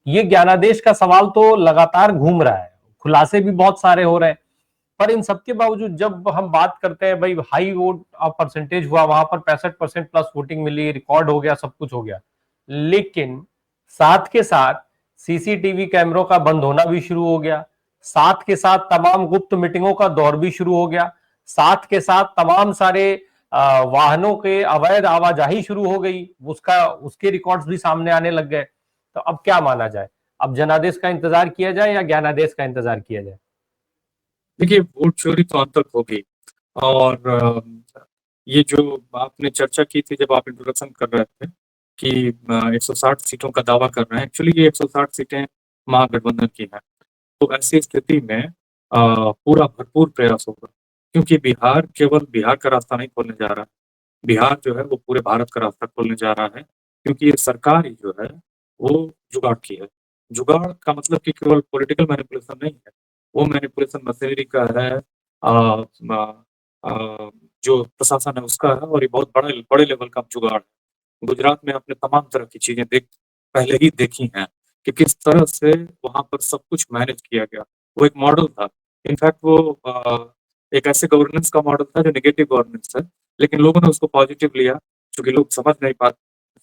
ये ज्ञानादेश का सवाल तो लगातार घूम रहा है, खुलासे भी बहुत सारे हो रहे हैं, पर इन सबके बावजूद जब हम बात करते हैं भाई हाई वोट परसेंटेज हुआ, वहां पर 65% प्लस वोटिंग मिली, रिकॉर्ड हो गया, सब कुछ हो गया, लेकिन साथ के साथ सीसीटीवी कैमरों का बंद होना भी शुरू हो गया, साथ के साथ तमाम गुप्त मीटिंगों का दौर भी शुरू हो गया, साथ के साथ तमाम सारे वाहनों के अवैध आवाजाही शुरू हो गई, उसका उसके रिकॉर्ड्स भी सामने आने लग गए। तो अब क्या माना जाए? अब जनादेश का इंतजार किया जाए या ज्ञानादेश का इंतजार किया जाए? देखिए, वोट चोरी तो अंत तक होगी। और ये जो आपने चर्चा की थी जब आप इंट्रोडक्शन कर रहे थे कि 160 सीटों का दावा कर रहे हैं, एक्चुअली ये 160 सीटें महागठबंधन की हैं। तो ऐसी स्थिति में पूरा भरपूर प्रयास होगा, क्योंकि बिहार केवल बिहार का रास्ता नहीं खोलने जा रहा है। बिहार जो है वो पूरे भारत का रास्ता खोलने जा रहा है, क्योंकि ये सरकार ही जो है वो जुगाड़ की है। जुगाड़ का मतलब कि केवल पॉलिटिकल मैनिपुलेशन नहीं है, वो मैनिपुलेशन मशीनरी का है, जो प्रशासन है उसका है, और ये बहुत बड़े बड़े लेवल का जुगाड़ है। गुजरात में आपने तमाम तरह की चीजें देख पहले ही देखी हैं कि किस तरह से वहां पर सब कुछ मैनेज किया गया। वो एक मॉडल था। इनफैक्ट वो एक ऐसे गवर्नेंस का मॉडल था जो नेगेटिव गवर्नेंस है, लेकिन लोगों ने उसको पॉजिटिव लिया, क्योंकि लोग समझ नहीं पा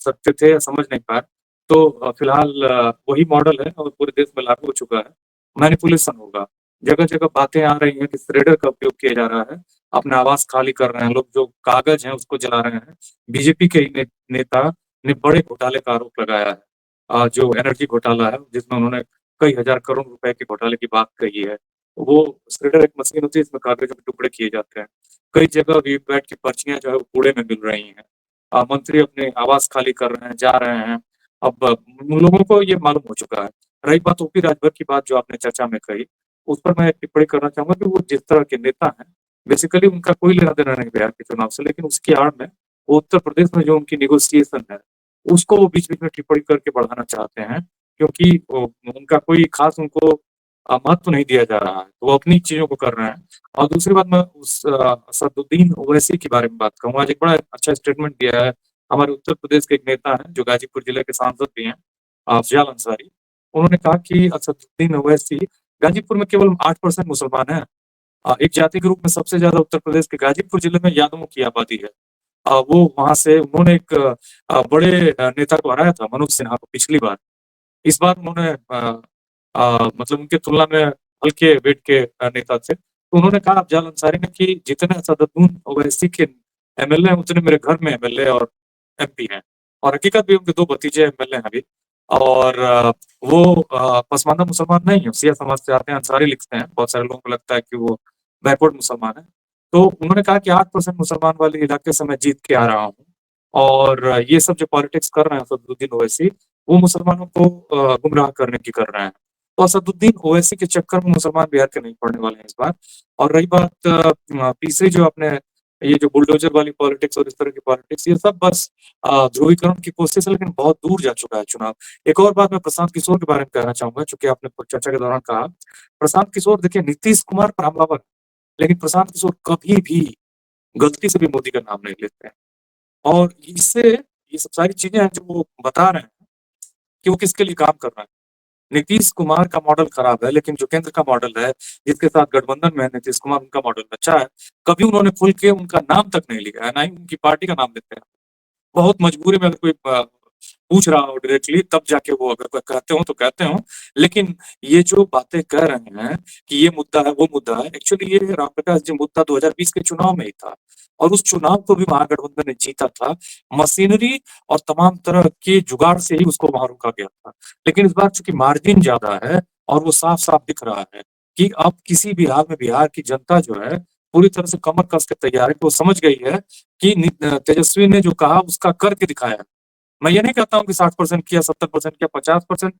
सकते थे या समझ नहीं पाए। तो फिलहाल वही मॉडल है और पूरे देश में लागू हो चुका है। मैनिपुलेशन होगा, जगह जगह बातें आ रही हैं कि श्रेडर का उपयोग किया जा रहा है, अपने आवास खाली कर रहे हैं लोग, जो कागज हैं उसको जला रहे हैं। बीजेपी के ही नेता ने बड़े घोटाले का आरोप लगाया है, जो एनर्जी घोटाला है, जिसमें उन्होंने कई हजार करोड़ रुपए के घोटाले की बात कही है। वो श्रेडर एक मशीन होती है, इसमें कागजों के टुकड़े किए जाते हैं। कई जगह वीवीपैट की पर्चियां जो है वो कूड़े में मिल रही हैं। मंत्री अपने आवास खाली कर रहे हैं, जा रहे हैं। अब लोगों को ये मालूम हो चुका है। रही बात ओपी राजभर की बात जो आपने चर्चा में कही, उस पर मैं एक टिप्पणी करना चाहूंगा कि वो जिस तरह के नेता हैं, बेसिकली उनका कोई लेना देना नहीं बिहार के चुनाव से, लेकिन उसकी आड़ में वो उत्तर प्रदेश में जो उनकी निगोसिएशन है उसको वो बीच बीच में टिप्पणी करके बढ़ाना चाहते हैं, क्योंकि उनका कोई खास उनको महत्व नहीं दिया जा रहा है, तो वो अपनी चीजों को कर रहे हैं। और दूसरी बात, मैं उस असदुद्दीन ओवैसी के बारे में बात कहूँ। आज एक बड़ा अच्छा स्टेटमेंट दिया है हमारे उत्तर प्रदेश के एक नेता हैं जो गाजीपुर जिले के सांसद भी हैं, अफजल अंसारी। उन्होंने कहा कि असदुद्दीन ओवैसी, गाजीपुर में केवल 8% मुसलमान हैं। एक जाति के रूप में सबसे ज्यादा उत्तर प्रदेश के गाजीपुर जिले में यादवों की आबादी है। वो वहां से उन्होंने एक बड़े नेता को हराया था, मनोज सिन्हा को, पिछली बार। इस बार उन्होंने मतलब उनके तुलना में हल्के वेट के नेता थे, तो उन्होंने कहा अफजल अंसारी ने कि जितने असदुद्दीन ओवैसी के एमएलए हैं उतने मेरे घर में एमएलए और एमपी हैं। और हकीकत भी उनके दो भतीजे एमएलए हैं अभी। और वो पसमानदा मुसलमान नहीं है, सिया समाज से आते हैं, अंसारी लिखते हैं। बहुत सारे लोगों को लगता है कि वो बैकवर्ड मुसलमान है। तो उन्होंने कहा कि 8% मुसलमान वाले इलाके से मैं जीत के आ रहा हूँ, और ये सब जो पॉलिटिक्स कर रहे हैं असदुद्दीन ओवैसी, वो मुसलमानों को गुमराह करने की कर रहे हैं। तो असदुद्दीन ओवैसी के चक्कर में मुसलमान बिहार के नहीं पड़ने वाले हैं इस बार। और रही बात तीसरी, जो आपने ये जो बुलडोजर वाली पॉलिटिक्स और इस तरह की पॉलिटिक्स, ये सब बस ध्रुवीकरण की कोशिश है, लेकिन बहुत दूर जा चुका है चुनाव। एक और बात मैं प्रशांत किशोर के बारे में कहना चाहूंगा, चूंकि आपने चर्चा के दौरान कहा। प्रशांत किशोर, देखिए, नीतीश कुमार पर हमलावर, लेकिन प्रशांत किशोर कभी भी गलती से भी मोदी का नाम नहीं लेते हैं। और इससे ये सब सारी चीजें हैं जो वो बता रहे हैं कि वो किसके लिए काम कर रहे हैं। नीतीश कुमार का मॉडल खराब है, लेकिन जो केंद्र का मॉडल है, जिसके साथ गठबंधन में है नीतीश कुमार, उनका मॉडल अच्छा है। कभी उन्होंने खुल के उनका नाम तक नहीं लिया है, ना ही उनकी पार्टी का नाम लेते हैं। बहुत मजबूरी में अगर कोई पूछ रहा हो डायरेक्टली, तब जाके वो अगर कोई कहते हो तो कहते हो। लेकिन ये जो बातें कह रहे हैं कि ये मुद्दा है वो मुद्दा है, एक्चुअली ये रामप्रकाश जी मुद्दा 2020 के चुनाव में ही था, और उस चुनाव को भी महागठबंधन ने जीता था। मशीनरी और तमाम तरह के जुगाड़ से ही उसको वहां रोका गया था। लेकिन इस बार चूंकि मार्जिन ज्यादा है, और वो साफ साफ दिख रहा है कि अब किसी भी हाल में बिहार की जनता जो है पूरी तरह से कमर कस के तैयार है। वो समझ गई है कि तेजस्वी ने जो कहा उसका करके दिखाया। मैं ये नहीं कहता हूँ कि 60% किया, 70% किया, 50%।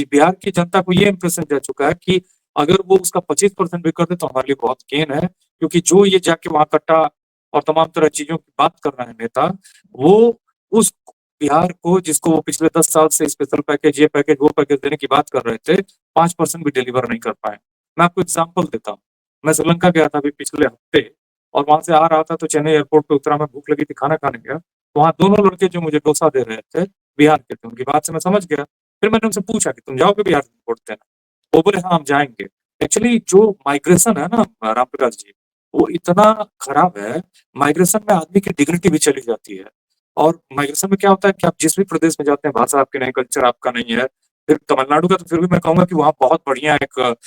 बिहार की जनता को ये इंप्रेशन जा चुका है कि अगर वो उसका 25% भी कर दे तो हमारे लिए बहुत गेन है, क्योंकि जो ये जाके वहां कट्टा और तमाम तरह चीजों की बात कर रहे हैं नेता, वो उस बिहार को, जिसको वो पिछले 10 साल से स्पेशल पैकेज, ये पैकेज, वो पैकेज देने की बात कर रहे थे, 5% भी डिलीवर नहीं कर पाए। मैं आपको एग्जाम्पल देता हूँ। मैं श्रीलंका गया था अभी पिछले हफ्ते, और वहां से आ रहा था तो चेन्नई एयरपोर्ट पे उतरा, मैं भूख लगी थी, खाना खाने गया। वहां दोनों लड़के जो मुझे डोसा दे रहे थे, बिहार के थे। उनकी बात से मैं समझ गया फिर मैंने उनसे पूछा कि तुम जाओगे बिहार में वोट देने? वो बोले हाँ, हम जाएँगे। एक्चुअली जो माइग्रेशन है ना रामप्रकाश जी, वो इतना खराब है, माइग्रेशन में आदमी की डिग्निटी भी चली जाती है। और माइग्रेशन में क्या होता है कि आप जिस भी प्रदेश में जाते हैं, भाषा आपकी नहीं, कल्चर आपका नहीं है। फिर तमिलनाडु का तो फिर भी मैं कहूँगा कि वहाँ बहुत बढ़िया एक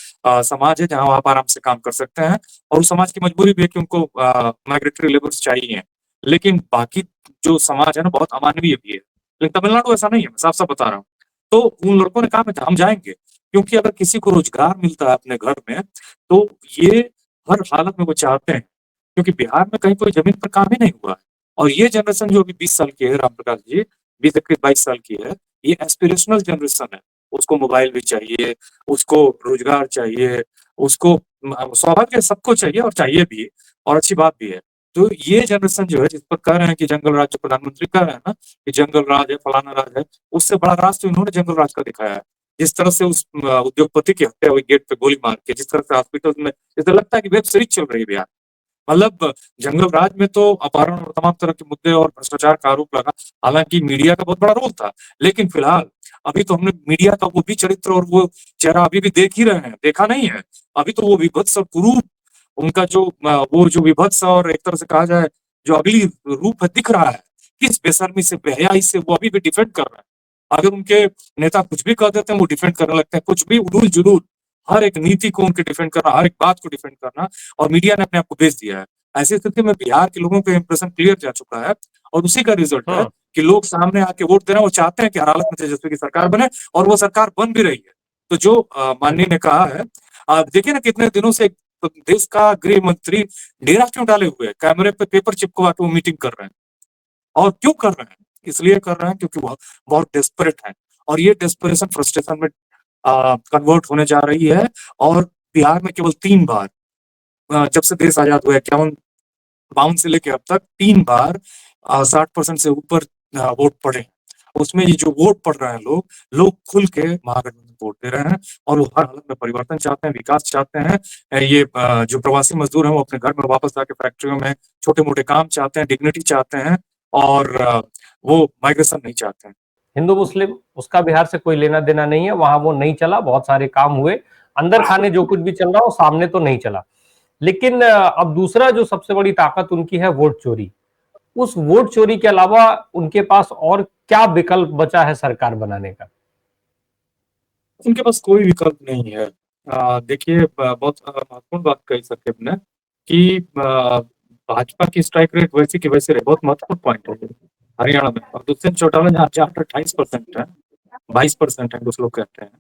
समाज है, जहाँ आप आराम से काम कर सकते हैं और उस समाज की मजबूरी भी है कि उनको माइग्रेटरी लेबर्स चाहिए। लेकिन बाकी जो समाज है ना, बहुत अमानवीय भी है। लेकिन तमिलनाडु ऐसा नहीं है, मैं साफ-साफ बता रहा हूँ। तो उन लड़कों ने कहा हम जाएँगे, क्योंकि अगर किसी को रोज़गार मिलता है अपने घर में, तो ये हर हालत में वो चाहते हैं, क्योंकि बिहार में कहीं कोई ज़मीन पर काम ही नहीं हुआ है। और ये जनरेशन जो अभी 20 साल की है रामप्रकाश जी, 20-21-22 साल की है, ये एस्पिरेशनल जनरेशन है। उसको मोबाइल भी चाहिए, उसको रोज़गार चाहिए, उसको स्वाभाविक है सबको चाहिए और चाहिए भी और अच्छी बात भी है। तो ये जनरेशन जो है जिस पर कह रहे हैं कि जंगल राज, जो प्रधानमंत्री कह रहे हैं ना कि जंगल राज है, फलाना राज है, उससे बड़ा राज तो इन्होंने जंगल राज का दिखाया है। जिस तरह से उस उद्योगपति की हत्या हुई गेट पे गोली मार के, जिस तरह से हॉस्पिटल में जैसे लगता है कि वेब सीरीज चल रही है बिहार। मतलब जंगल राज में तो अपहरण और तमाम तरह के मुद्दे और भ्रष्टाचार का आरोप लगा। हालाँकि मीडिया का बहुत बड़ा रोल था। लेकिन फिलहाल अभी तो हमने मीडिया का वो भी चरित्र और वो चेहरा अभी भी देख ही रहे हैं, देखा नहीं है। अभी तो वो विभत्स और कुरूप उनका जो वो जो विभत्स और एक तरह से कहा जाए जो अगली रूप है दिख रहा है। किस बेशर्मी से, बेहयाई से वो अभी भी डिफेंड कर रहे हैं। अगर उनके नेता कुछ भी कह देते हैं, वो डिफेंड करने लगते हैं। कुछ भी उलूल-जुलूल, हर एक नीति को उनके डिफेंड करना, हर एक बात को डिफेंड करना और मीडिया ने अपने आप को बेच दिया है। ऐसी स्थिति में बिहार के लोगों का इंप्रेशन क्लियर जा चुका है और उसी का रिजल्ट है हम्म। कि लोग सामने आके वोट दे रहे हैं, वो चाहते हैं कि हर हालत में तेजस्वी की सरकार बने और वो सरकार बन भी रही है। तो जो माननीय ने कहा है, देखिए ना कितने दिनों से देश का गृह मंत्री डेरा क्यों डाले हुए है? कैमरे पे पेपर चिपकवा के वो मीटिंग कर रहे हैं। और क्यों कर रहे हैं? इसलिए कर रहे हैं क्योंकि वो बहुत डेस्परेट हैं और ये डेस्परेशन फ्रस्ट्रेशन में कन्वर्ट होने जा रही है और बिहार में केवल 3 बार जब से देश आज़ाद हुआ है 51 से लेके अब तक 3 बार 60% से ऊपर वोट पड़े। उसमें ये जो वोट पड़ रहे हैं लोग खुल के महागठबंधन को वोट दे रहे हैं और वो हर हालत में परिवर्तन चाहते हैं, विकास चाहते हैं। ये जो प्रवासी मज़दूर हैं वो अपने घर में वापस जाके फैक्ट्रियों में छोटे-मोटे काम चाहते हैं, डिग्निटी चाहते हैं और वो माइग्रेशन नहीं चाहते हैं। हिंदू मुस्लिम उसका बिहार से कोई लेना देना नहीं है, वहां वो नहीं चला, बहुत सारे काम हुए अंदर खाने, जो कुछ भी चल रहा वो सामने तो नहीं चला। लेकिन अब दूसरा जो सबसे बड़ी ताकत उनकी है वोट चोरी। उस वोट चोरी के अलावा उनके पास और क्या विकल्प बचा है सरकार बनाने का? उनके पास कोई विकल्प नहीं है। देखिए बहुत महत्वपूर्ण बात कही साकिब ने कि भाजपा की स्ट्राइक रेट वैसी की वैसी रही, बहुत महत्वपूर्ण पॉइंट है ये, हरियाणा में। और दुष्यंत चौटाला जहाँ जाट 28% है, 22% है कुछ लोग कहते हैं।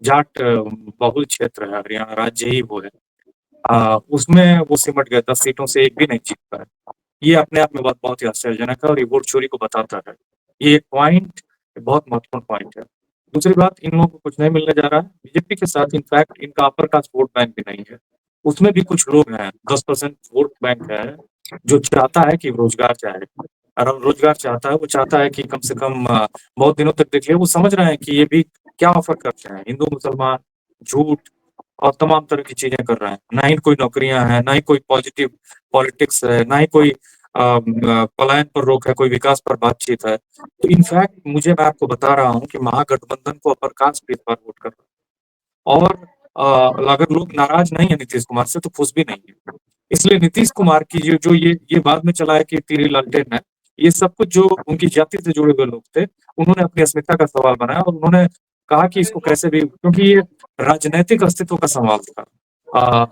जाट बहुल क्षेत्र है, हरियाणा राज्य ही वो है। उसमें वो सिमट गए, 10 सीटों से एक भी नहीं जीत पाए। ये अपने आप में बात बहुत ही आश्चर्यजनक है और ये वोट चोरी को बताता है। ये एक पॉइंट बहुत महत्वपूर्ण पॉइंट है। दूसरी बात, इन लोगों को कुछ नहीं मिलने जा रहा है। बीजेपी के साथ इनफैक्ट इनका अपर कास्ट वोट बैंक भी नहीं है। उसमें भी कुछ लोग हैं, 10% वोट बैंक है, जो चाहता है कि रोजगार चाहे। और रोजगार चाहता है, वो चाहता है कि कम से कम बहुत दिनों तक देखिए वो समझ रहे हैं कि ये भी क्या ऑफर करते हैं, हिंदू मुसलमान, झूठ और तमाम तरह की चीजें कर रहे हैं। ना ही कोई नौकरियां हैं, ना ही कोई पॉजिटिव पॉलिटिक्स है, ना ही कोई पलायन पर रोक है, कोई विकास पर बातचीत है। तो इनफैक्ट मैं आपको बता रहा हूँ कि महागठबंधन को अपर कास्ट भी इस बार वोट कर रहा है और अगर लोग नाराज नहीं है नीतीश कुमार से तो खुश भी नहीं है। इसलिए नीतीश कुमार की जो ये बाद में चला है कि तीरी लालटेन है, ये सब कुछ जो उनकी जाति से जुड़े हुए लोग थे, उन्होंने अपनी अस्मिता का सवाल बनाया और उन्होंने कहा कि इसको कैसे भी, क्योंकि ये राजनैतिक अस्तित्व का सवाल था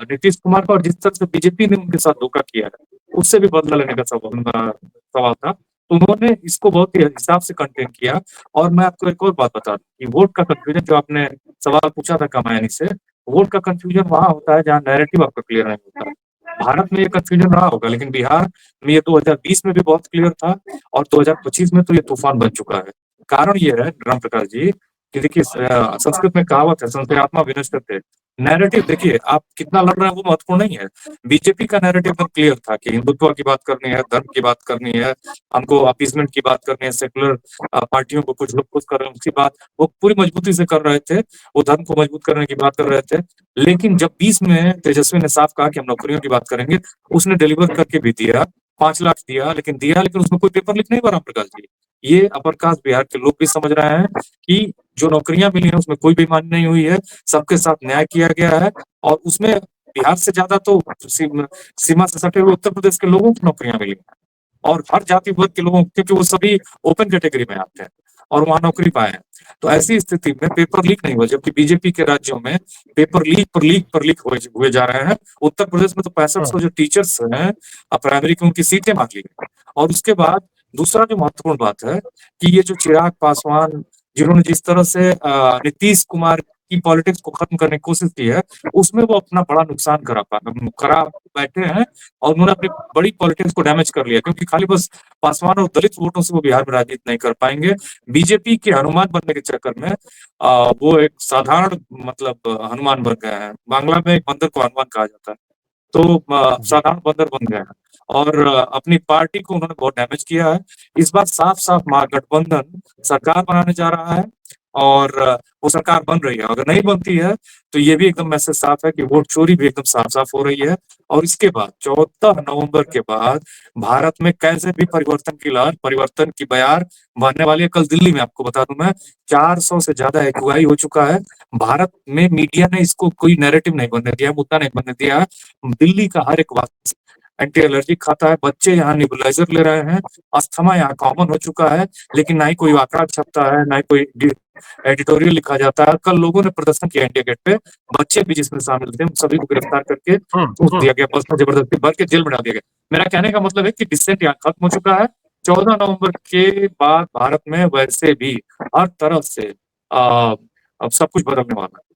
नीतीश कुमार का, और जिस तरह से बीजेपी ने उनके साथ धोखा किया है, उससे भी बदला लेने का सवाल था। तो उन्होंने इसको बहुत ही हिसाब से कंटेन किया। और मैं आपको एक और बात बता दूं कि वोट का कंफ्यूजन जो आपने सवाल पूछा था कामायनी से, वोट का कंफ्यूजन वहां होता है जहां नैरेटिव आपका क्लियर नहीं होता। भारत में ये कंफ्यूजन रहा होगा, लेकिन बिहार में ये 2020 में भी बहुत क्लियर था और 2025 में तो ये तूफान बन चुका है। कारण ये है राम प्रकाश जी कि देखिए संस्कृत में कहावत है, संस्कृतात्मा विनश्यते। नैरेटिव देखिए आप कितना लड़ रहे हैं वो महत्वपूर्ण नहीं है। बीजेपी का नैरेटिव एकदम क्लियर था कि हिंदुत्व की बात करनी है, धर्म की बात करनी है, हमको अपीसमेंट की बात करनी है, सेकुलर पार्टियों को कुछ लोग खुश कर रहे हैं उसकी बात वो पूरी मजबूती से कर रहे थे। वो धर्म को मजबूत करने की बात कर रहे थे। लेकिन जब 20 में तेजस्वी ने साफ कहा कि हम नौकरियों की बात करेंगे, उसने डिलीवर करके भी दिया, 5 लाख दिया, लेकिन उसमें कोई पेपर लीक नहीं हुआ राम प्रकाश जी। ये अपर कास्ट बिहार के लोग भी समझ रहे हैं कि जो नौकरियां मिली हैं उसमें कोई बेईमानी नहीं हुई है, सबके साथ न्याय किया गया है और उसमें बिहार से ज्यादा तो सीमा से सटे हुए उत्तर प्रदेश के लोगों को नौकरियां मिली हैं और हर जाति वर्ग के लोगों, क्योंकि वो सभी ओपन कैटेगरी में आते हैं और वहां नौकरी पाए हैं। तो ऐसी स्थिति में पेपर लीक नहीं हुआ, जबकि बीजेपी के राज्यों में पेपर लीक पर लीक पर लीक हुए जा रहे हैं। उत्तर प्रदेश में तो 6500 जो टीचर्स हैं प्राइमरी की, उनकी सीटें मांग ली गई। और उसके बाद दूसरा जो महत्वपूर्ण बात है कि ये जो चिराग पासवान, जिन्होंने जिस तरह से नीतीश कुमार की पॉलिटिक्स को खत्म करने की कोशिश की है, उसमें वो अपना बड़ा नुकसान करा बैठे हैं और उन्होंने अपनी बड़ी पॉलिटिक्स को डैमेज कर लिया, क्योंकि खाली बस पासवान और दलित वोटों से वो बिहार में राजनीति नहीं कर पाएंगे। बीजेपी के हनुमान बनने के चक्कर में वो एक साधारण मतलब हनुमान बन गए हैं। बांग्ला में एक बंदर को हनुमान कहा जाता है, तो जी। साधारण बंदर बन गए हैं और अपनी पार्टी को उन्होंने बहुत डैमेज किया है। इस बार साफ साफ महागठबंधन सरकार बनाने जा रहा है और वो सरकार बन रही है। अगर नहीं बनती है तो ये भी एकदम मैसेज साफ है कि वोट चोरी भी एकदम साफ साफ हो रही है। और इसके बाद 14 नवंबर के बाद भारत में कैसे भी परिवर्तन की लहर, परिवर्तन की बयार बहने वाली है। कल दिल्ली में आपको बता दूं मैं, 400 से ज्यादा एक्यूआई हो चुका है। भारत में मीडिया ने इसको कोई नैरेटिव नहीं बनने दिया, मुद्दा नहीं बनने दिया। दिल्ली का हर एक वासी एंटी एलर्जी खाता है, बच्चे यहाँ निबुलाइजर ले रहे हैं, अस्थमा यहाँ कॉमन हो चुका है, लेकिन ना ही कोई आंकड़ा छपता है, ना ही कोई एडिटोरियल लिखा जाता है। कल लोगों ने प्रदर्शन किया इंडिया गेट पे, बच्चे भी जिसमें शामिल थे, उन सभी को गिरफ्तार करके ठूस दिया गया, बस में जबरदस्ती भर के जेल में डाल दिया गया। मेरा कहने का मतलब है कि डिसेंट यहाँ खत्म हो चुका है। 14 नवंबर के बाद भारत में वैसे भी हर तरफ से अब सब कुछ बदलने वाला है।